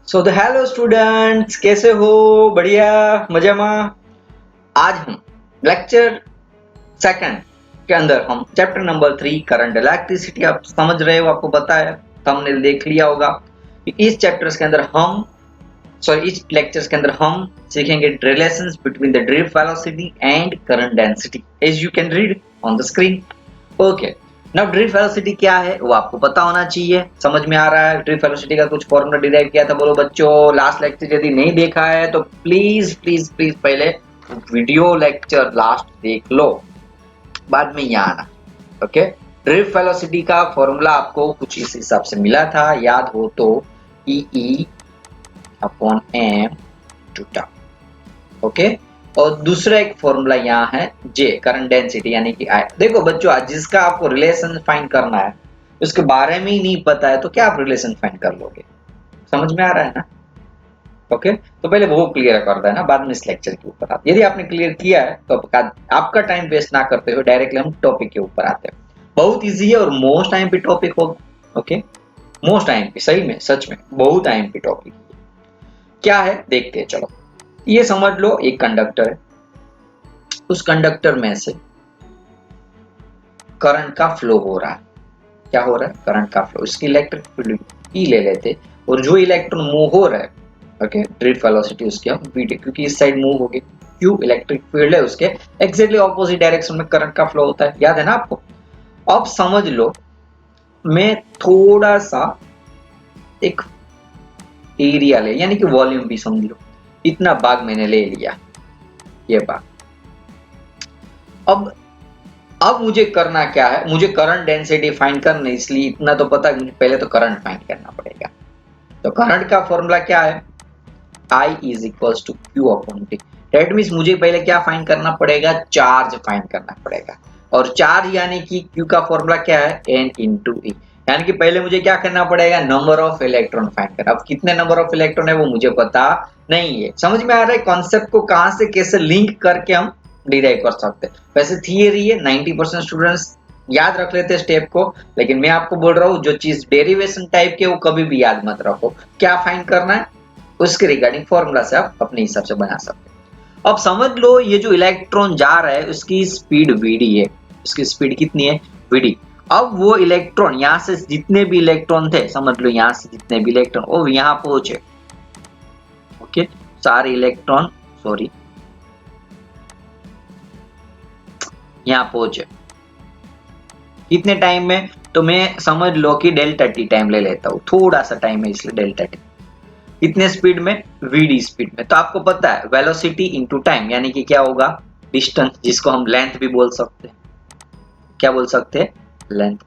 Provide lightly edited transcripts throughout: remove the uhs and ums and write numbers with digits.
So the hello students, कैसे हो? बढ़िया, मजा में। आज हम लेक्चर सेकंड के अंदर हम चैप्टर नंबर 3 करंट इलेक्ट्रिसिटी, आप समझ रहे हो, आपको पता है, हमने देख लिया होगा कि इस चैप्टर्स के अंदर हम इस लेक्चर्स के अंदर हम सीखेंगे relations between the drift velocity and current density as you can read on the screen. Okay, now drift velocity क्या है वो आपको पता होना चाहिए, समझ में आ रहा है। ड्रिफ्ट वेलोसिटी का कुछ फॉर्मूला डिराइव किया था, बोलो बच्चों। लास्ट लेक्चर यदि नहीं देखा है तो प्लीज प्लीज प्लीज पहले वीडियो लेक्चर लास्ट देख लो, बाद में यहाँ आना। ओके, ड्रिफ्ट वेलोसिटी का फॉर्मूला आपको कुछ इस हिसाब से मिला था, याद हो तो e upon m two tau. Okay, और दूसरा एक फॉर्मूला यहाँ है जे, करंट डेंसिटी यानी कि आई। देखो बच्चों, आज जिसका आपको रिलेशन फाइंड करना है उसके बारे में ही नहीं पता है तो क्या आप रिलेशन फाइंड कर लोगे? समझ में आ रहा है ना? ओके, तो पहले वो क्लियर कर देना, बाद में इस लेक्चर के ऊपर आते। यदि आपने क्लियर किया है तो आपका टाइम वेस्ट ना करते हुए डायरेक्टली हम टॉपिक के ऊपर आते हैं। बहुत इजी है और मोस्ट टाइम पे टॉपिक होगा। ओके, मोस्ट टाइम पे, सही में, सच में बहुत टाइम पे टॉपिक क्या है देखते हैं। चलो, ये समझ लो एक कंडक्टर है, उस कंडक्टर में से करंट का फ्लो हो रहा है। क्या हो रहा है? करंट का फ्लो। इसकी इलेक्ट्रिक फील्ड ई ले लेते, और जो इलेक्ट्रॉन मूव हो रहा है, ओके, ड्रिफ्ट वेलोसिटी उसकी हम वी, क्योंकि इस साइड मूव होगी, क्यू इलेक्ट्रिक फील्ड है, उसके एग्जैक्टली ऑपोजिट डायरेक्शन में करंट का फ्लो होता है, याद है ना आपको? अब समझ लो, मैं थोड़ा सा एक एरिया ले, यानी कि वॉल्यूम भी समझ लो, इतना भाग मैंने ले लिया, ये भाग। अब मुझे करना क्या है? मुझे करंट डेंसिटी फाइंड करना है, इसलिए इतना तो पता है मुझे, पहले तो करंट फाइंड करना पड़ेगा। तो करंट का फॉर्मूला क्या है? I is equals to q upon t. That means मुझे पहले क्या फाइंड करना पड़ेगा? चार्ज फाइंड करना पड़ेगा। और चार्ज यानी कि क्यू का फॉर्मूला क्या है? एन इंटू ई। यानी कि पहले मुझे क्या करना पड़ेगा? नंबर ऑफ इलेक्ट्रॉन फाइंड करना। अब कितने नंबर ऑफ इलेक्ट्रॉन है वो मुझे पता नहीं है। समझ में आ रहा है कॉन्सेप्ट को? कहां से कैसे लिंक करके हम डिराइव कर सकते हैं। वैसे थियरी है, 90% स्टूडेंट्स याद रख लेते हैं स्टेप को, लेकिन मैं आपको बोल रहा हूँ जो चीज डेरिवेशन टाइप के वो कभी भी याद मत रखो। क्या फाइंड करना है उसके रिगार्डिंग फॉर्मूला से आप अपने हिसाब से बना सकते हैं। अब समझ लो, ये जो इलेक्ट्रॉन जा रहा है उसकी स्पीड वीडी है। उसकी स्पीड कितनी है? वीडी। अब वो इलेक्ट्रॉन, यहां से जितने भी इलेक्ट्रॉन थे, समझ लो यहां से जितने भी इलेक्ट्रॉन वो यहां पहुंचे, ओके, सारे इलेक्ट्रॉन, सॉरी, यहां पहुंचे कितने टाइम में? तो मैं समझ लो कि डेल्टा टी टाइम ले लेता हूं, थोड़ा सा टाइम है इसलिए डेल्टा टी। कितने स्पीड में? वीडी स्पीड में। तो आपको पता है वेलोसिटी इनटू टाइम यानी कि क्या होगा? डिस्टेंस, जिसको हम लेंथ भी बोल सकते हैं। क्या बोल सकते हैं? लेंथ।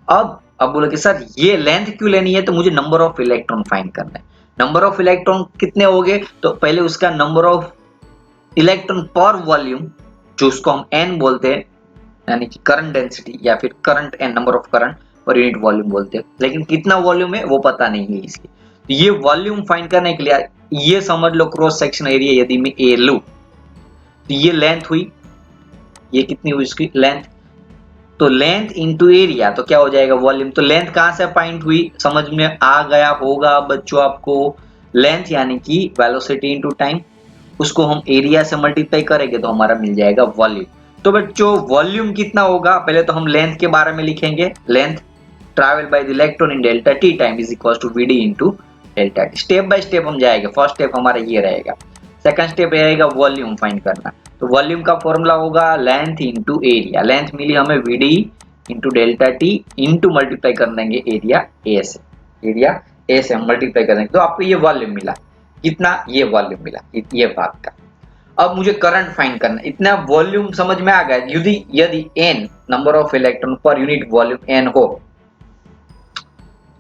अब बोलो कि सर ये लेंथ क्यों लेनी है? तो मुझे नंबर ऑफ इलेक्ट्रॉन फाइंड करना है। नंबर ऑफ इलेक्ट्रॉन कितने हो गए? तो पहले उसका number of electron per volume, जो उसको हम एन बोलते हैं, यानी कि करंट डेंसिटी या फिर current n, number of current per unit volume बोलते हैं। लेकिन कितना वॉल्यूम है वो पता नहीं है, इसलिए तो ये वॉल्यूम फाइंड करने के लिए ये समझ लो क्रॉस सेक्शन एरिया यदि मैं ए लूं तो ये लेंथ हुई। ये कितनी हुई इसकी लेंथ? तो लेंथ इंटू एरिया तो क्या हो जाएगा? वॉल्यूम। तो लेंथ कहां से फाइंड हुई? समझ में आ गया होगा बच्चों आपको। लेंथ यानी कि वेलोसिटी इंटू टाइम, उसको हम एरिया से मल्टीप्लाई करेंगे तो हमारा मिल जाएगा वॉल्यूम। तो बच्चों वॉल्यूम कितना होगा? पहले तो हम लेंथ के बारे में लिखेंगे। Length travel by the electron in delta t time is equal to VD into delta t. Step by step हम जाएंगे। फर्स्ट स्टेप हमारा ये रहेगा। सेकंड स्टेप रहेगा वॉल्यूम फाइंड करना। तो वॉल्यूम का फॉर्मूला होगा लेंथ इंटू एरिया। लेंथ मिली हमें VD into delta T into multiply कर देंगे एरिया ए से। एरिया ए से हम मल्टीप्लाई कर देंगे तो आपको ये वॉल्यूम मिला। कितना? ये वॉल्यूम मिला, ये भाग का। अब मुझे करंट फाइंड करना। इतना वॉल्यूम समझ में आ गया। यदि यदि n number of electron per unit volume n हो,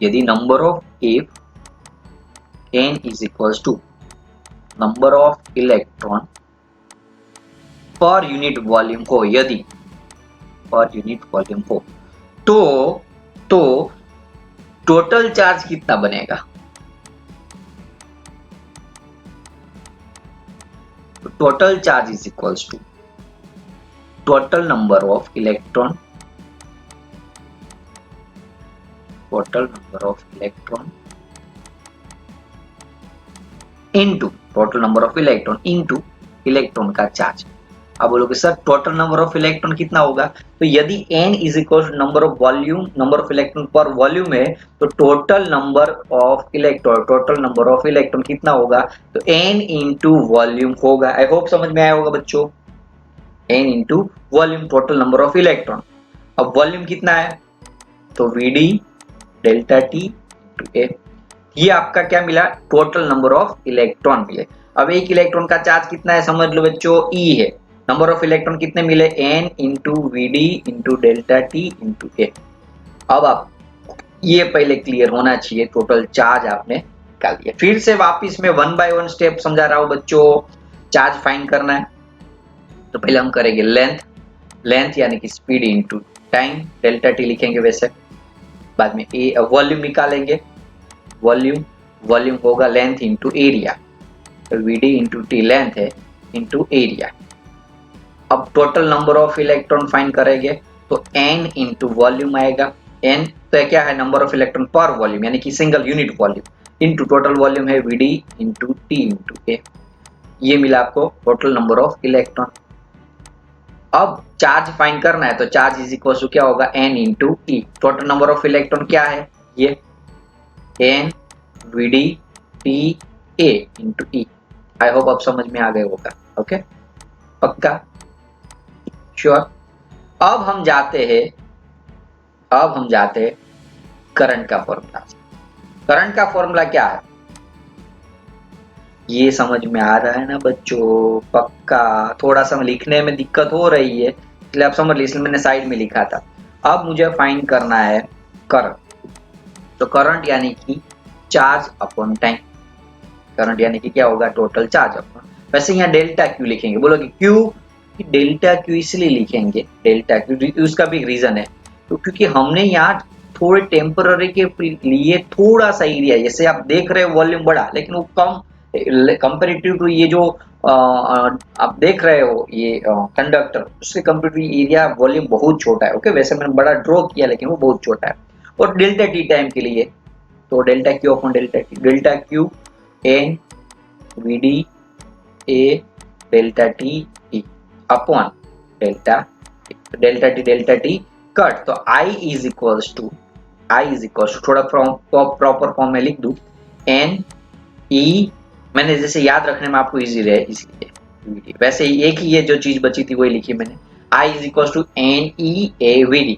यदि number of if n is equals to number of electron per unit volume हो, यदि पर यूनिट वॉल्यूम हो तो तो टोटल चार्ज कितना बनेगा? तो total charge is equals to total number of electron, total number of electron into total number of electron into electron का चार्ज। अब बोलोगे sir total number of electron कितना होगा, तो यदि n is equal to number of volume, number of electron per volume है, तो total number of electron कितना होगा, तो n इंटू वॉल्यूम होगा। आई होप समझ में आया होगा बच्चों, n into volume, total number of electron. अब वॉल्यूम कितना है, तो Vd डेल्टा टी इंटू ए, ये आपका क्या मिला, टोटल नंबर ऑफ इलेक्ट्रॉन मिले। अब एक इलेक्ट्रॉन का चार्ज कितना है समझ लो बच्चों, E है। नंबर ऑफ इलेक्ट्रॉन कितने मिले, n into Vd into delta T into A. अब आप ये पहले क्लियर होना चाहिए, टोटल चार्ज आपने निकाल दिया। फिर से वापिस में 1 बाय 1 स्टेप समझा रहा हूं बच्चों। चार्ज फाइंड करना है तो पहले हम करेंगे लेंथ यानी कि speed into time, delta T लिखेंगे वैसे। बाद में ए वॉल्यूम निकालेंगे, वॉल्यूम होगा लेंथ इंटू एरिया, तो Vd इंटू टी लेंथ है इंटू एरिया। अब total number of electron find करेंगे तो n इंटू वॉल्यूम आएगा, n तो क्या है, number of electron per volume यानी कि single unit volume, into total volume है Vd इंटू टी इंटू ए। ये मिला आपको टोटल नंबर ऑफ इलेक्ट्रॉन। अब चार्ज फाइंड करना है तो चार्ज इज इक्वल टू क्या होगा, n into E. Total number of electron क्या है, ये n Vd T A into E. I hope आप समझ में आ गए होगा, ओके पक्का श्योर। अब हम जाते हैं करंट का फॉर्मूला। करंट का फॉर्मूला क्या है, ये समझ में आ रहा है ना बच्चों, पक्का। थोड़ा सा लिखने में दिक्कत हो रही है इसलिए आप समझ लीजिए, मैंने साइड में लिखा था। अब मुझे फाइंड करना है करंट, तो करंट यानी कि चार्ज अपॉन टाइम। करंट यानी कि क्या होगा, टोटल चार्ज अपॉन, वैसे यहाँ डेल्टा क्यू लिखेंगे। बोलोगे क्यों, डेल्टा क्यू इसलिए लिखेंगे, डेल्टा क्यू उसका भी रीजन है, तो क्योंकि हमने यहाँ थोड़े टेम्पररी के लिए थोड़ा सा एरिया, जैसे आप देख रहे हो वॉल्यूम बड़ा लेकिन वो कम कंपेरेटिव टू ये जो आप देख रहे हो ये कंडक्टर, उसके कंपेरेटिव एरिया वॉल्यूम बहुत छोटा है। ओके वैसे मैंने बड़ा ड्रॉ किया लेकिन वो बहुत छोटा है। और डेल्टा टी टाइम के लिए तो delta Q upon delta Q N Vd A delta T E upon delta T cut, तो I इज इक्वल्स टू थोड़ा प्रॉपर फॉर्म में लिख दूं, एन ई, मैंने जैसे याद रखने में आपको इजी रहे इसलिए Vd, वैसे एक ही ये जो चीज बची थी वही लिखी मैंने, I is equals to n e A Vd।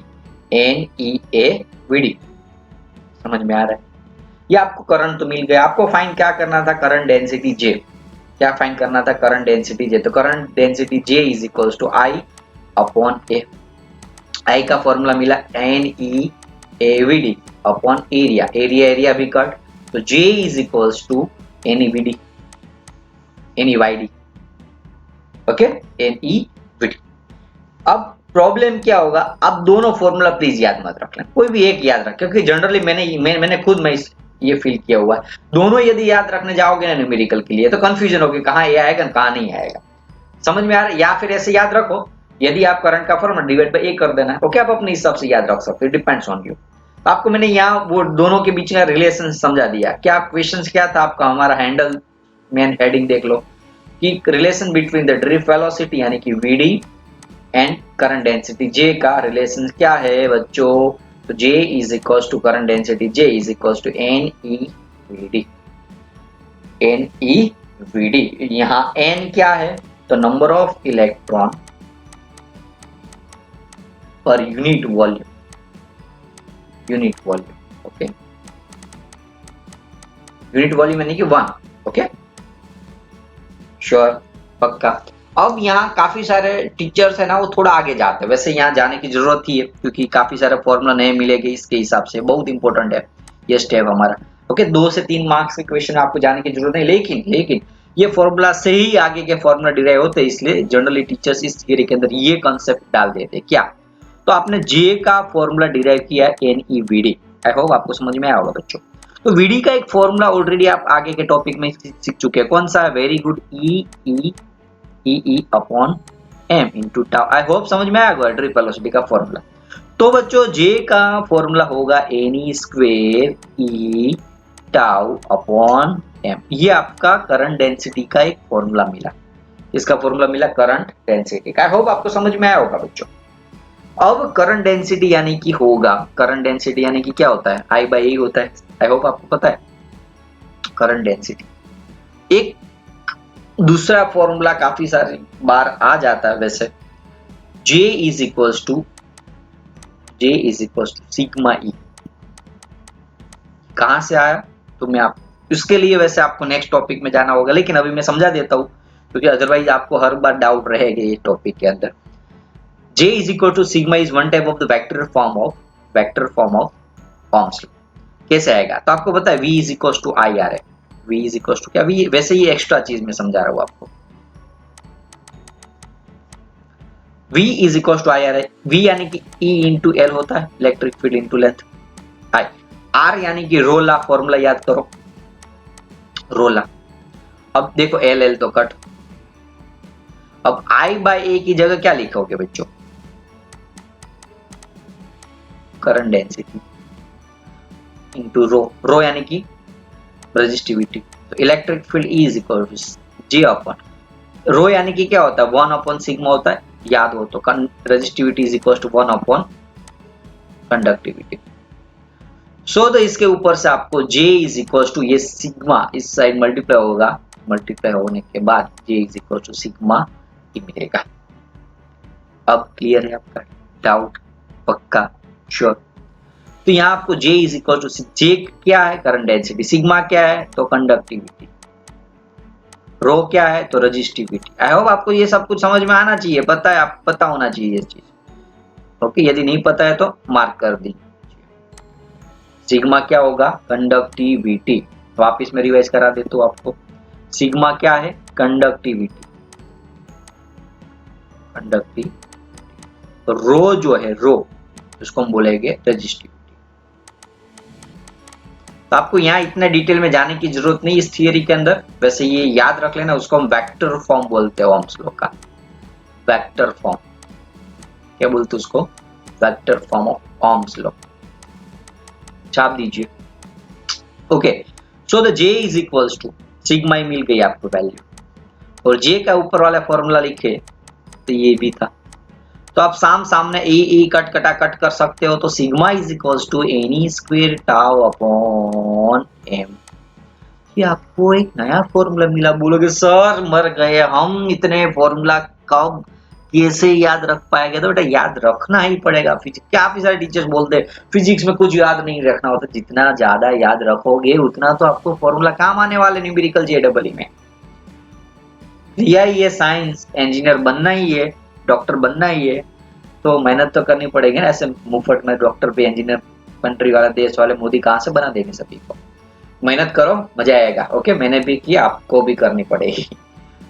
समझ में आ रहा है, ये आपको करंट तो मिल गया। आपको फाइंड क्या करना था, करंट डेंसिटी J। क्या फाइंड करना था, करंट डेंसिटी J। तो current density J is equals to I upon A. I का फॉर्मूला मिला NeAVd अपॉन एरिया भी कट, तो J is equals to NeVd, okay NeVd। अब प्रॉब्लम क्या होगा, अब दोनों फॉर्मूला प्लीज याद मत रख लेना, कोई भी एक याद रख, क्योंकि जनरली मैंने खुद में ये फील किया हुआ है, दोनों यदि याद रखने जाओगे ना न्यूमेरिकल के लिए तो कंफ्यूजन होगी कहाँ ये आएगा कहाँ नहीं आएगा। समझ में आ रहा है, या फिर ऐसे याद रखो, यदि आप करंट का फॉर्मूला डिवाइड बाय ए कर देना है, ओके आप अपने हिसाब से याद रख सकते हो, डिपेंड्स ऑन यू। आपको मैंने यहाँ वो दोनों के बीच का रिलेशन समझा दिया। क्या क्वेश्चंस क्या था आपका, हमारा हैंडल मेन हेडिंग देख लो कि relation between the drift velocity यानी कि Vd and current density J का रिलेशन क्या है बच्चों, तो J is equals to current density J is equals to NeVd। यहाँ N क्या है, तो number of electron per unit volume, okay unit volume यानी कि 1, ओके श्योर पक्का। अब यहाँ काफी सारे टीचर्स है ना वो थोड़ा आगे जाते हैं, वैसे यहाँ जाने की जरूरत ही है क्योंकि काफी सारे फॉर्मूला नए मिलेंगे, इसके हिसाब से बहुत इंपॉर्टेंट है ये स्टेप हमारा। ओके 2 से 3 मार्क्स के क्वेश्चन आपको जाने की जरूरत नहीं, लेकिन ये फॉर्मूला से ही आगे के फॉर्मूला डिराइव होते हैं, इसलिए जनरली टीचर्स इस थियरी के अंदर ये कॉन्सेप्ट डाल देते हैं। क्या, तो आपने J का फॉर्मूला डिराइव किया NeVd। आई होप आपको समझ में आया होगा बच्चों। तो Vd का एक फॉर्मूला ऑलरेडी आप आगे के टॉपिक में सीख चुके हैं, कौन सा है, very good, E upon m into tau. I hope समझ में आया होगा ड्रिफ्ट वेलोसिटी का फॉर्मूला। तो बच्चों J का फॉर्मूला होगा Ne square E tau upon m. ये आपका करंट डेंसिटी का एक फॉर्मूला मिला। इसका फॉर्मूला मिला करंट डेंसिटी का। आई होप आपको समझ में आया होगा बच्चों। अब करंट डेंसिटी यानी कि होगा, करंट डेंसिटी यानी कि क्या होता है, आई बाई ए होता है। आई होप आपको पता है करंट डेंसिटी। एक दूसरा फॉर्मूला काफी सारी बार आ जाता है वैसे, J is equals to sigma e. कहां से आया तो मैं आप इसके लिए वैसे आपको नेक्स्ट टॉपिक में जाना होगा, लेकिन अभी मैं समझा देता हूं क्योंकि अदरवाइज आपको हर बार डाउट रहेगा ये टॉपिक के अंदर। J is equal to sigma is one type of the vector form of Ohm's law। कैसे आएगा तो आपको पता है V is equals to IR है। V is equals to क्या, V वैसे ये एक्स्ट्रा चीज में समझा रहा हूं आपको। V is equals to IR है। V यानी कि E into L होता है, electric field into length. I R यानी कि रो ला, फॉर्मूला याद करो रो ला। अब देखो L L तो कट। अब I by A की जगह क्या लिखोगे बच्चों, current density into rho. Rho यानी कि रेजिस्टिविटी। तो electric field E is equal to J upon rho यानी कि क्या होता है 1 अपॉन सिग्मा होता है, याद हो तो। Resistivity is equal to 1 upon conductivity. So तो इसके ऊपर से आपको J इज इक्वल टू ये सिग्मा इस साइड मल्टीप्लाई होगा, मल्टीप्लाई होने के बाद J is equal to sigma ही मिलेगा। अब क्लियर है आपका डाउट, पक्का श्योर। तो यहाँ आपको J is equal to J क्या है करंट डेंसिटी, सिग्मा क्या है तो कंडक्टिविटी, रो क्या है तो रेजिस्टिविटी। आई होप आपको ये सब कुछ समझ में आना चाहिए, पता है, आप पता होना चाहिए ये चीज। ओके, यदि नहीं पता है तो मार्क कर दीजिए। सिग्मा क्या होगा कंडक्टिविटी, वापिस में रिवाइज करा देता हूं आपको। सिग्मा क्या है कंडक्टिविटी, रो जो है रो उसको हम बोलेंगे रेजिस्टिविटी। तो आपको यहाँ इतना डिटेल में जाने की जरूरत नहीं इस थियरी के अंदर, वैसे ये याद रख लेना, उसको हम वेक्टर फॉर्म बोलते हैं ओम्स लॉ का। वेक्टर फॉर्म क्या बोलते हैं उसको, vector form of ohm's law, छाप दीजिए। Okay, so the J is equals to sigma ही मिल गई आपको वैल्यू, और J का ऊपर वाला फॉर्मूला लिखे तो ये भी था। तो आप सामने ए कट कटा कट कर सकते हो, तो sigma is equals to n e square tau upon m. ये आपको एक नया फॉर्मूला मिला। बोलोगे सर मर गए हम, इतने फॉर्मूला कब कैसे याद रख पाएंगे, तो बेटा याद रखना ही पड़ेगा। फिजिक्स काफी सारे टीचर्स बोलते हैं फिजिक्स में कुछ याद नहीं रखना होता, जितना ज्यादा याद रखोगे उतना तो आपको फॉर्मूला काम आने वाले न्यूमेरिकल जेईई में। लिया ही है साइंस, इंजीनियर बनना ही है, डॉक्टर बनना ही है, तो मेहनत तो करनी पड़ेगी ना। ऐसे मुफ्त में डॉक्टर पे इंजीनियर कंट्री वाला देश वाले मोदी कहाँ से बना देंगे सभी को। मेहनत करो मजा आएगा। ओके, मैंने भी किया, आपको भी करनी पड़ेगी।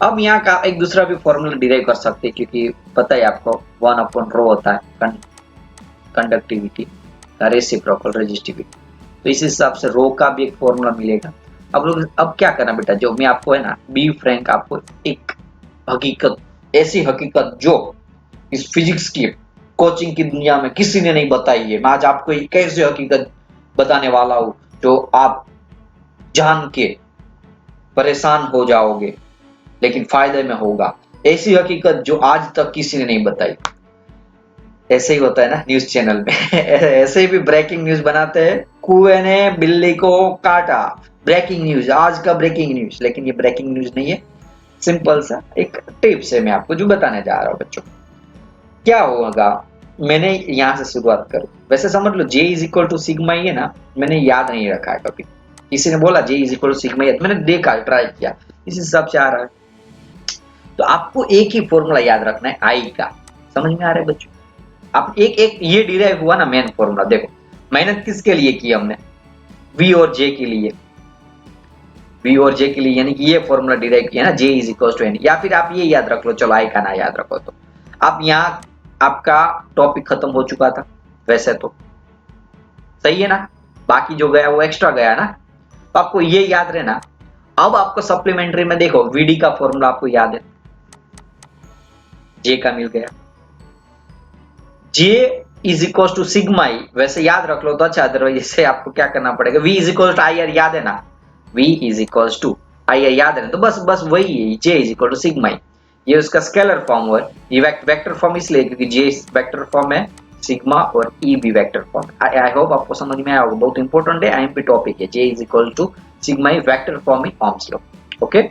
अब यहाँ का एक दूसरा भी फॉर्मूला डिराइव कर सकते हैं, क्योंकि पता है आपको 1 अपॉन रो होता है कंडक्टिविटी का रेसिप्रोकल रेजिस्टिविटी। तो इस हिसाब से रो का भी एक फॉर्मूला मिलेगा। अब क्या करना बेटा, जो मैं आपको है ना बी फ्रैंक, आपको एक हकीकत, ऐसी हकीकत जो इस फिजिक्स की कोचिंग की दुनिया में किसी ने नहीं बताई है, मैं आज आपको एक ऐसी हकीकत बताने वाला हूं जो आप जान के परेशान हो जाओगे लेकिन फायदे में होगा। ऐसी हकीकत जो आज तक किसी ने नहीं बताई। ऐसे ही होता है ना न्यूज चैनल में ऐसे ही भी ब्रेकिंग न्यूज बनाते हैं, कुएं ने बिल्ली को काटा, ब्रेकिंग न्यूज, आज का ब्रेकिंग न्यूज। लेकिन ये ब्रेकिंग न्यूज नहीं है, सिंपल सा एक टिप्स है मैं आपको जो बताने जा रहा हूं बच्चों। क्या होगा, मैंने यहां से शुरुआत करूं। वैसे समझ लो J is equal to sigma ही है ना, मैंने याद नहीं रखा है कभी। किसी ने बोला J is equal to sigma, मैंने देखा, ट्राई किया, इस हिसाब से आ रहा है। तो आपको एक ही फॉर्मूला याद रखना है आई का। समझ में आ रहा है बच्चों, आप एक एक ये डिराइव हुआ ना मेन फॉर्मूला। देखो मेहनत किसके लिए की हमने, V और J के लिए, V और J के लिए, यानी कि ये फॉर्मूला डिराइव किया ना J is equal to n. या फिर आप ये याद रख लो, चलो आई का ना याद रखो तो आप यहाँ आपका टॉपिक खत्म हो चुका था वैसे तो, सही है ना। बाकी जो गया वो एक्स्ट्रा गया ना, तो आपको ये याद रहना। अब आपको सप्लीमेंट्री में देखो VD का फॉर्मूला आपको याद है, J का मिल गया, J is equal to sigma e, वैसे याद रख लो तो अच्छा। अदरवाइज से आपको क्या करना पड़ेगा, V is equal to I R, याद है ना, V इज इक्वल्स टू, आइए याद है तो बस बस वही है, J is equal to sigma e. ये उसका स्केलर फॉर्म हुआ, ये वेक्टर फॉर्म इसलिए क्योंकि J वेक्टर फॉर्म है, सिग्मा और E भी वेक्टर फॉर्म। आई होप आपको समझ में आया होगा, बहुत इंपॉर्टेंट है, आईएमपी टॉपिक है। J is equal to sigma e vector form in Ohm's law. Okay,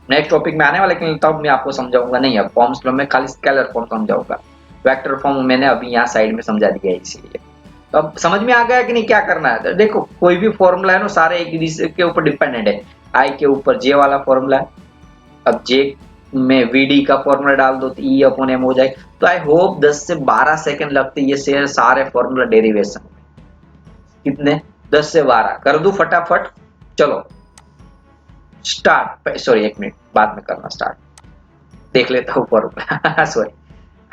next topic में आने वाले के लिए तब मैं आपको समझाऊंगा, नहीं अब ओम्स लॉ में खाली स्केलर फॉर्म समझाऊंगा, वेक्टर फॉर्म मैंने अभी यहाँ साइड में समझा दिया है इसीलिए। तो अब समझ में आ गया कि नहीं क्या करना है। तो देखो कोई भी फॉर्मूला है ना सारे एक दूसरे के ऊपर डिपेंडेंट है। आई के ऊपर जे वाला फॉर्मूला है, अब जे में वीडी का फॉर्मूला डाल दो तो ई अपॉन एम हो जाए। तो आई होप 10 से 12 सेकंड लगते ये सारे फॉर्मूला डेरिवेशन, कितने 10 से 12 कर दूं फटाफट। चलो स्टार्ट, सॉरी एक मिनट बाद में करना स्टार्ट, देख लेता हूँ formula sorry,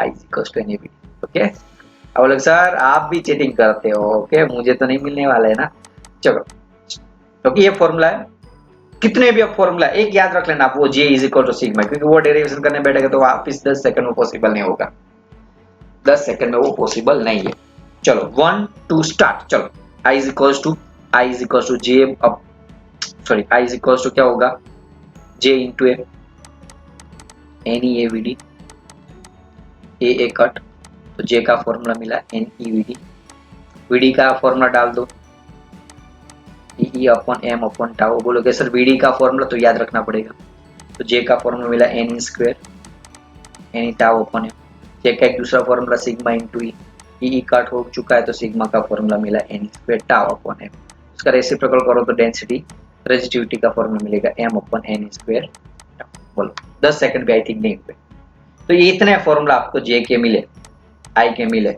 I is equal to n A B. Okay, अब लोग सर आप भी चीटिंग करते हो, ओके मुझे तो नहीं मिलने वाला है ना। चलो क्योंकि ये फॉर्मूला है, कितने भी अब फॉर्मूला एक याद रख लेना आप, वो J is equal to sigma, क्योंकि वो डेरिवेशन करने बैठेगा तो वापस 10 सेकंड में पॉसिबल नहीं होगा, 10 सेकंड में वो पॉसिबल नहीं है। चलो 1 2 स्टार्ट। चलो I is equal to J, अब sorry I is equal to क्या होगा, J into A, N E A V D, A cut, तो J का फॉर्मूला मिला N E V D, V D का फॉर्मूला डाल दो E upon M upon tau. बोलोगे सर वीडी का फॉर्मूला तो याद रखना पड़ेगा, तो जे का फॉर्मूला मिला N square N tau upon M, J का एक दूसरा formula sigma into E cut हो चुका है तो सिग्मा का फॉर्मूला मिला N square tau upon M, उसका रेसिप्रोकल करो तो डेंसिटी रेजिस्टिविटी का फॉर्मूला मिलेगा M upon N square tau. बोलो 10 सेकंड भी आई थिंक नहीं हुए। तो ये इतने फॉर्मूला आपको जे के मिले, आई के मिले,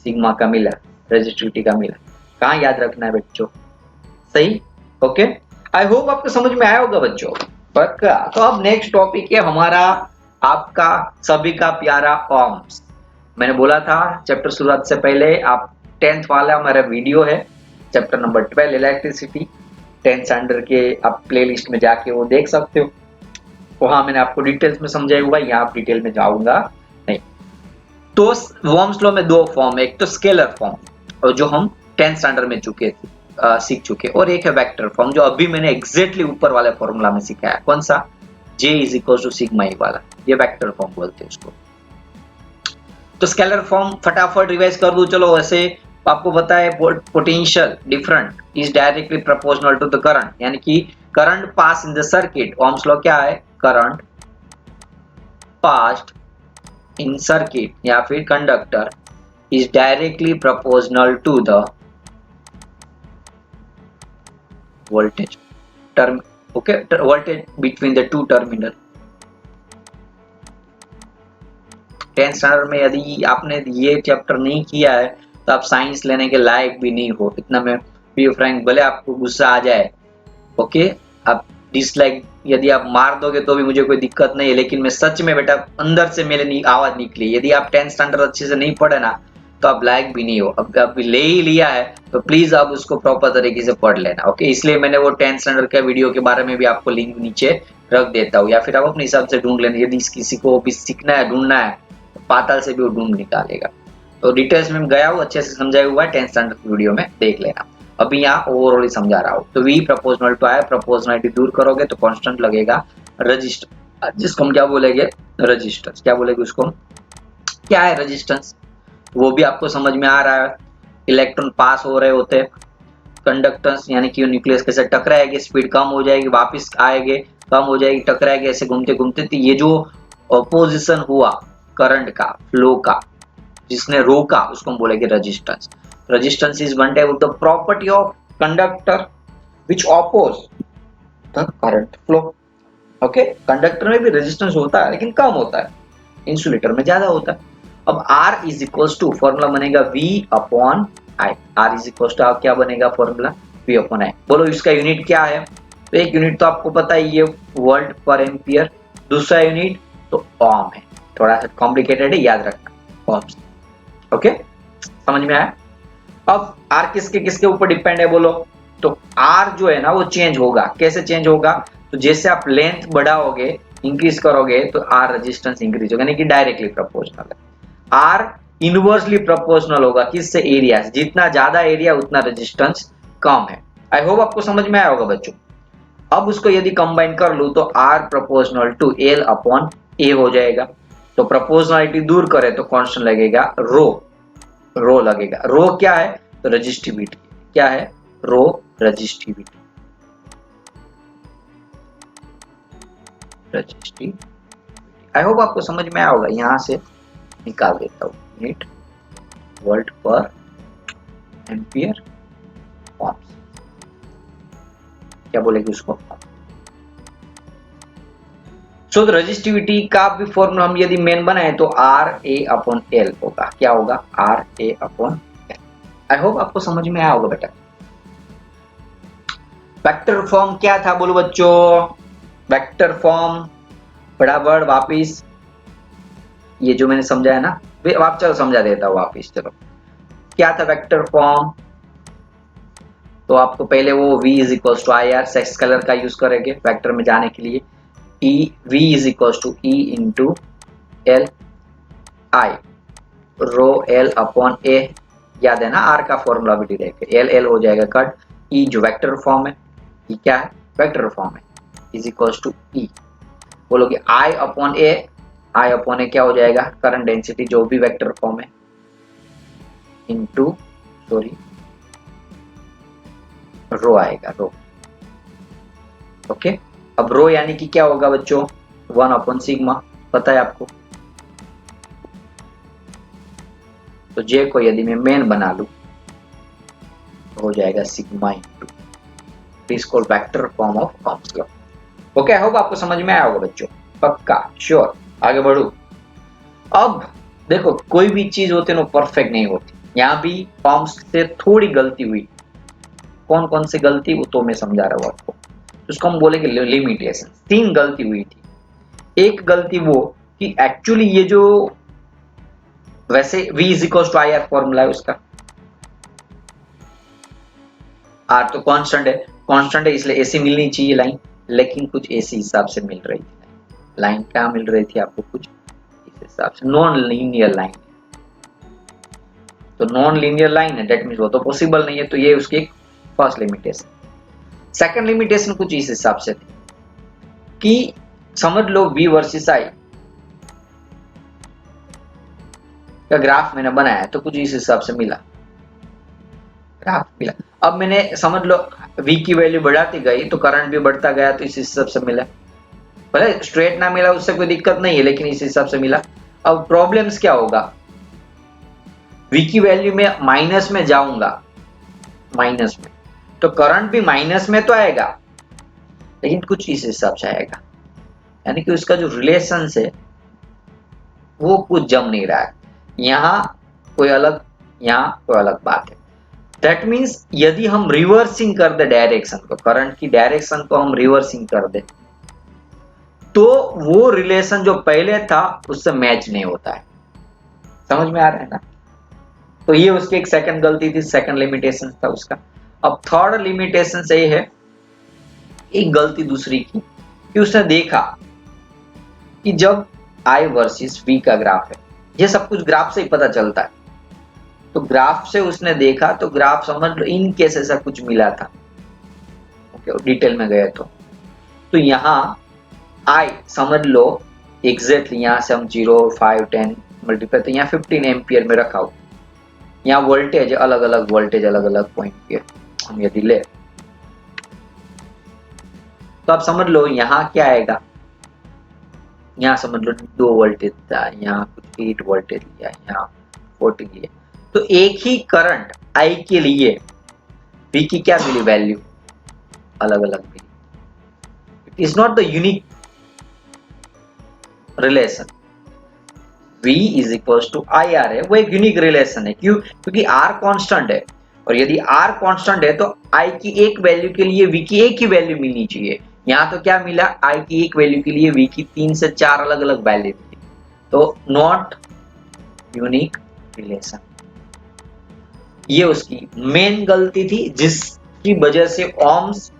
सिग्मा का मिला, रेजिस्टिविटी का मिला, कहाँ याद रखना है बच्चों, सही। ओके, आई होप आपको समझ में आया होगा बच्चों, पक्का। तो अब नेक्स्ट टॉपिक है हमारा आपका सभी का प्यारा ओम्स। मैंने बोला था चैप्टर शुरुआत से पहले आप 10th वाला हमारा वीडियो है, chapter number 12 electricity, 10th standard के आप प्लेलिस्ट में जाके वो देख सकते हो, वहां मैंने आपको डिटेल्स में समझाया हुआ, यहाँ आप डिटेल में जाऊंगा नहीं। तो ओम्स लॉ में दो फॉर्म है, एक तो स्केलर फॉर्म और जो हम 10th स्टैंडर्ड में सीख चुके, और एक है वेक्टर फॉर्म जो अभी मैंने एग्जैक्टली ऊपर वाले फॉर्मूला में सिखाया, कौन सा, J is equal to sigma E वाला, ये वेक्टर फॉर्म बोलते हैं उसको। तो स्केलर फॉर्म फटाफट रिवाइज कर दूं, चलो वैसे आपको पता है potential different is directly proportional to the current, यानी कि current pass in the circuit, Ohm's law क्या है, करंट पास्ड इन सर्किट या फिर conductor is directly proportional to the voltage term, okay, voltage between the two terminal। 10th standard में यदि आपने ये चैप्टर नहीं किया है तो आप साइंस लेने के लायक भी नहीं हो, इतना मैं बी फ्रैंक, भले आपको गुस्सा आ जाए, ओके, आप डिसलाइक यदि आप मार दोगे तो भी मुझे कोई दिक्कत नहीं है, लेकिन मैं सच में बेटा अंदर से मेरे आवाज निकली, यदि आप 10th स्टैंडर्ड अच्छे से नहीं पढ़े ना तो आप लायक भी नहीं हो। अब ले ही लिया है तो प्लीज आप उसको प्रॉपर तरीके से पढ़ लेना, ओके। इसलिए मैंने वो 10th स्टैंडर्ड के वीडियो के बारे में भी आपको लिंक नीचे रख देता हूँ, या फिर आप अपने हिसाब से ढूंढ लेना, यदि किसी को भी सीखना है ढूंढना है तो पाताल से भी वो ढूंढ निकालेगा। तो डिटेल्स में गया हूँ, अच्छे से समझाया हुआ है, 10th स्टैंडर्ड वीडियो में देख लेना। अभी यहाँ ओवरऑल समझा रहा हूँ। तो वी प्रोपोर्शनल टू आया, प्रोपोर्शनलिटी दूर करोगे तो कांस्टेंट लगेगा रेजिस्टेंस, जिसको हम क्या बोलेंगे, रेजिस्टेंस, क्या बोलेंगे उसको, क्या है रेजिस्टेंस, वो भी आपको समझ में आ रहा है। इलेक्ट्रॉन पास हो रहे होते हैं, कंडक्टेंस यानी कि न्यूक्लियस के साथ टकराएगी, स्पीड कम हो जाएगी, वापस आएंगे, कम हो जाएगी, टकराएगी, ऐसे घूमते घूमते। तो ये जो अपोजिशन हुआ करंट का, फ्लो का, जिसने रोका, उसको हम बोलेंगे resistance. Resistance is one type of the property of conductor which oppose the current flow. Okay, conductor में भी रेजिस्टेंस होता है लेकिन कम होता है, इंसुलेटर में ज्यादा होता है। अब R is equal to formula बनेगा V upon I, R is equal to क्या बनेगा फॉर्मूला, V अपॉन आई। बोलो इसका यूनिट क्या है, तो एक यूनिट तो आपको पता ही है वोल्ट पर एम्पियर, दूसरा यूनिट तो ओम है, थोड़ा सा कॉम्प्लिकेटेड है, याद रखना ओम्स। ओके, समझ में आया। अब R किसके किसके ऊपर डिपेंड है बोलो, तो R जो है ना वो चेंज होगा, कैसे चेंज होगा, तो जैसे आप लेंथ बढ़ाओगे, इंक्रीज करोगे तो R रेजिस्टेंस इंक्रीज होगा, यानी कि डायरेक्टली प्रोपोर्शनल है। R इनवर्सली प्रोपोर्शनल होगा किससे, एरिया, जितना ज्यादा एरिया उतना रेजिस्टेंस कम है। आई होप आपको समझ में आया होगा बच्चों। अब उसको यदि कंबाइन कर लूं तो R proportional to L upon A हो जाएगा। तो प्रोपोर्शनलिटी दूर करे तो कांस्टेंट लगेगा रो लगेगा। रो क्या है? तो रेजिस्टिविटी। क्या है? रो रेजिस्टिविटी। आई होप आपको समझ में आया होगा। यहां से निकाल देता हूं, यूनिट वोल्ट पर एम्पियर ओम्स। क्या बोलेगी उसको? सो रेजिस्टिविटी का भी फॉर्मूला हम यदि मेन बनाए तो आर ए अपॉन एल होगा। क्या होगा? R A upon L. I hope आपको समझ में आया होगा बेटा। वेक्टर फॉर्म क्या था बोलो बच्चों? वेक्टर फॉर्म बराबर वापिस ये जो मैंने समझाया ना, आप चलो समझा देता हूं वापिस। चलो क्या था वेक्टर फॉर्म? तो आपको पहले वो v is equal to I R सेक्स कलर का यूज करेंगे वेक्टर में जाने के लिए। v is equal to E into L I rho L upon A. याद है ना r का फॉर्मूला भी डायरेक्ट है, एल हो जाएगा कट। e जो वेक्टर फॉर्म है, ये क्या है? वेक्टर फॉर्म है, इज इक्वल टू ई। बोलोगे i upon A, I upon A क्या हो जाएगा? करंट डेंसिटी जो भी वेक्टर फॉर्म है इंटू सॉरी रो आएगा, रो। ओके, अब रो यानी कि क्या होगा बच्चों? 1 अपॉन सिग्मा, पता है आपको। तो जे को यदि मैं मेन बना लूं तो हो जाएगा sigma into is called vector form of ohm's law. Okay, I hope आपको समझ में आया होगा बच्चों, पक्का श्योर। आगे बढ़ू। अब देखो कोई भी चीज होती है ना परफेक्ट नहीं होती। यहाँ भी ओम्स से थोड़ी गलती हुई। कौन कौन सी गलती वो तो मैं समझा रहा हूं आपको। उसको हम बोलेंगे लिमिटेशन। 3 गलती हुई थी। एक गलती वो कि एक्चुअली ये जो वैसे v is equal to I R formula है उसका, r तो कांस्टेंट है, कांस्टेंट है इसलिए ऐसी मिलनी चाहिए लाइन, लेकिन कुछ ऐसी हिसाब से मिल रही थी। लाइन क्या मिल रही थी आपको? कुछ इस हिसाब से नॉन लीनियर लाइन। तो नॉन लीनियर लाइन है, दैट मींस वो तो पॉसिबल नहीं है। तो ये उसकी एक फर्स्ट लिमिटेशन। सेकंड लिमिटेशन कुछ इस हिसाब से थी कि समझ लो v वर्सेस i का ग्राफ मैंने बनाया तो कुछ इस हिसाब से मिला, ग्राफ मिला। अब मैंने समझ लो v की वैल्यू बढ़ाती गई तो करंट भी बढ़ता गया, तो इस हिसाब से मिला। भले स्ट्रेट ना मिला उससे कोई दिक्कत नहीं है, लेकिन इस हिसाब से मिला। अब प्रॉब्लम्स क्या होगा? v की वैल्यू में माइनस में जाऊंगा, माइनस में, तो करंट भी माइनस में तो आएगा, लेकिन कुछ इस हिसाब से आएगा। यानी कि उसका जो रिलेशन है वो कुछ जम नहीं रहा है। यहाँ कोई अलग, यहाँ कोई अलग बात है। दैट मीन्स यदि हम रिवर्सिंग कर दे डायरेक्शन को, करंट की डायरेक्शन को हम रिवर्सिंग कर दे तो वो रिलेशन जो पहले था उससे मैच नहीं होता है। समझ में आ रहा है ना? तो ये उसकी एक सेकंड गलती थी, सेकंड लिमिटेशन था उसका। अब थर्ड लिमिटेशन से है एक गलती दूसरी की कि उसने देखा कि जब I वर्सेस V का ग्राफ है, ये सब कुछ ग्राफ से ही पता चलता है। तो ग्राफ से उसने देखा तो ग्राफ समझ लो इन केस ऐसा कुछ मिला था। ओके, डिटेल में गए तो यहाँ I समझ लो एग्जैक्टली यहाँ से हम 0, 5, 10 मल्टीप्लाई, तो यहाँ 15 एम्पियर में रखा हो। यहाँ वोल्टेज अलग अलग, वोल्टेज अलग अलग पॉइंट पे हम यदि ले तो आप समझ लो यहाँ क्या आएगा। यहाँ समझ लो 2 वोल्टेज था, यहाँ कुछ 8 वोल्टेज लिया, यहाँ 40 लिया। तो एक ही करंट I के लिए V की क्या मिली वैल्यू? अलग अलग मिली। It is not the unique relation. V is equal to I R है, वो एक यूनिक रिलेशन है। क्यों? क्योंकि R कांस्टेंट है, और यदि R कांस्टेंट है तो I की एक वैल्यू के लिए V की एक ही वैल्यू मिलनी चाहिए। यहाँ तो क्या मिला? I की एक वैल्यू के लिए V की 3 से 4 अलग अलग वैल्यू मिली, तो नॉट यूनिक रिलेशन। ये उसकी मेन गलती थी जिसकी वजह से ओम्स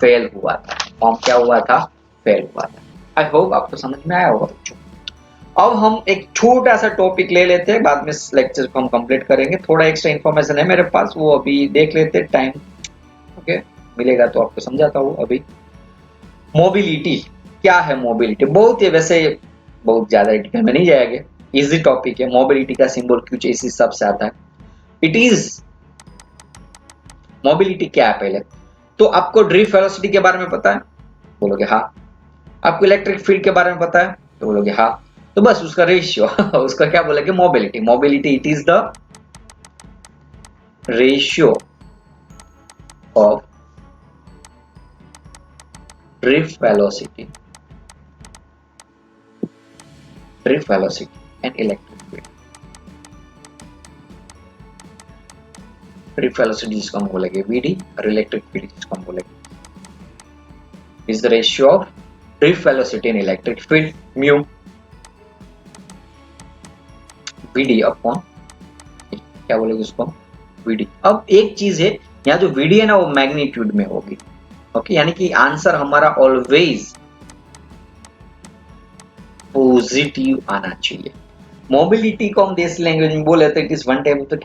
फेल हुआ था। ओम क्या हुआ था? फेल हुआ था। आई होप आपको समझ में आया होगा बच्चों। अब हम एक छोटा सा टॉपिक ले लेते हैं, बाद में लेक्चर को हम कंप्लीट करेंगे। थोड़ा एक्स्ट्रा इन्फॉर्मेशन है मेरे पास, वो अभी देख लेते हैं टाइम। ओके, मिलेगा तो आपको समझाता हूँ। अभी मोबिलिटी क्या है? मोबिलिटी बहुत ही वैसे बहुत ज्यादा डिटेल में नहीं जाएंगे, इजी टॉपिक है। मोबिलिटी का सिंबल क्यों इस हिसाब से आता है? इट इज मोबिलिटी क्या है पहले तो आपको ड्रिफ्ट वेलोसिटी के बारे में पता है? बोलोगे हाँ। आपको इलेक्ट्रिक फील्ड के बारे में पता है? तो बोलोगे हाँ। तो बस उसका रेशियो उसका क्या बोलेंगे? Mobility. Mobility it is the ratio of drift velocity and electric field. Drift velocity जिसको हम बोलेंगे वीडी और इलेक्ट्रिक फील्ड जिसको हम बोलेंगे is the ratio of drift velocity in electric field mu vd upon क्या बोलेंगे उसको? vd। अब एक चीज है यहाँ जो vd है ना वो मैग्नीट्यूड में होगी। ओके, यानी कि आंसर हमारा ऑलवेज पॉजिटिव आना चाहिए। मोबिलिटी को हम देसी लैंग्वेज में बोले तो it is one type of the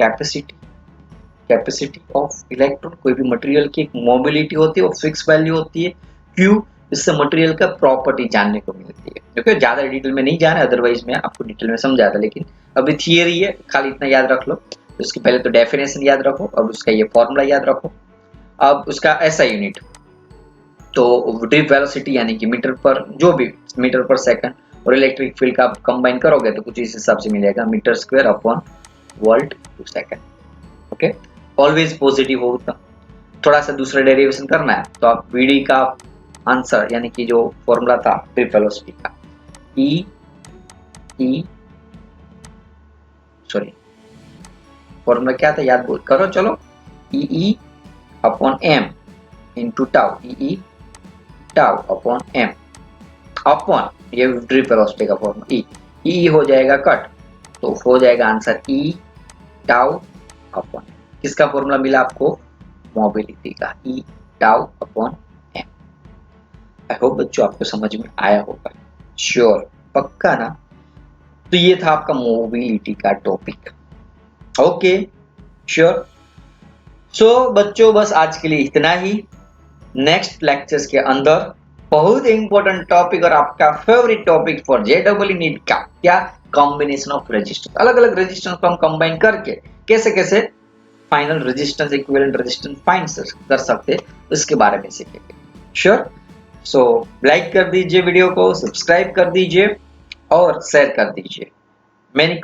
capacity of electron. कोई भी मटेरियल की एक मोबिलिटी होती है, वो फिक्स वैल्यू होती है। क्यों? इससे मटेरियल का प्रॉपर्टी जानने को मिलती है। क्योंकि ज्यादा डिटेल में नहीं जाना, अदरवाइज मैं आपको डिटेल में समझाता, लेकिन अभी थियरी है, खाली इतना याद रख लो। उसके पहले तो डेफिनेशन याद रखो, अब उसका ये फॉर्मूला याद रखो, अब उसका ऐसा यूनिट तो ड्रिफ्ट वेलोसिटी यानी कि मीटर पर, जो भी मीटर पर सेकंड, और इलेक्ट्रिक फील्ड का आप कंबाइन करोगे तो कुछ इस हिसाब से मिलेगा, metre square upon volt to second. Okay, always positive होगा। थोड़ा सा दूसरा डेरिवेशन करना है तो आप वीडी का आंसर यानी कि जो फॉर्मूला था ड्रिफ्ट वेलोसिटी का सॉरी फॉर्मूला क्या था याद बोल करो, चलो E upon M into tau, E tau upon M upon ये ड्रिफ्ट वेलोसिटी का फॉर्मूला ई हो जाएगा कट, तो हो जाएगा आंसर ई टाउ अपॉन, किसका फॉर्मूला मिला आपको? मोबिलिटी का, E tau upon M. I hope बच्चों आपको समझ में आया होगा, श्योर, पक्का ना? तो ये था आपका मोबिलिटी का टॉपिक। Okay, sure. सो बच्चों बस आज के लिए इतना ही। नेक्स्ट लेक्चर्स के अंदर बहुत इंपॉर्टेंट टॉपिक और आपका फेवरेट टॉपिक फॉर जेडब्ल्यू नीट का क्या, कॉम्बिनेशन ऑफ रेजिस्टेंस। अलग अलग रेजिस्टेंस को हम कंबाइन करके कैसे कैसे final resistance equivalent resistance find कर सकते, उसके बारे में सीखेंगे। श्योर। सो लाइक कर दीजिए वीडियो को, सब्सक्राइब कर दीजिए और शेयर कर दीजिए। मैंने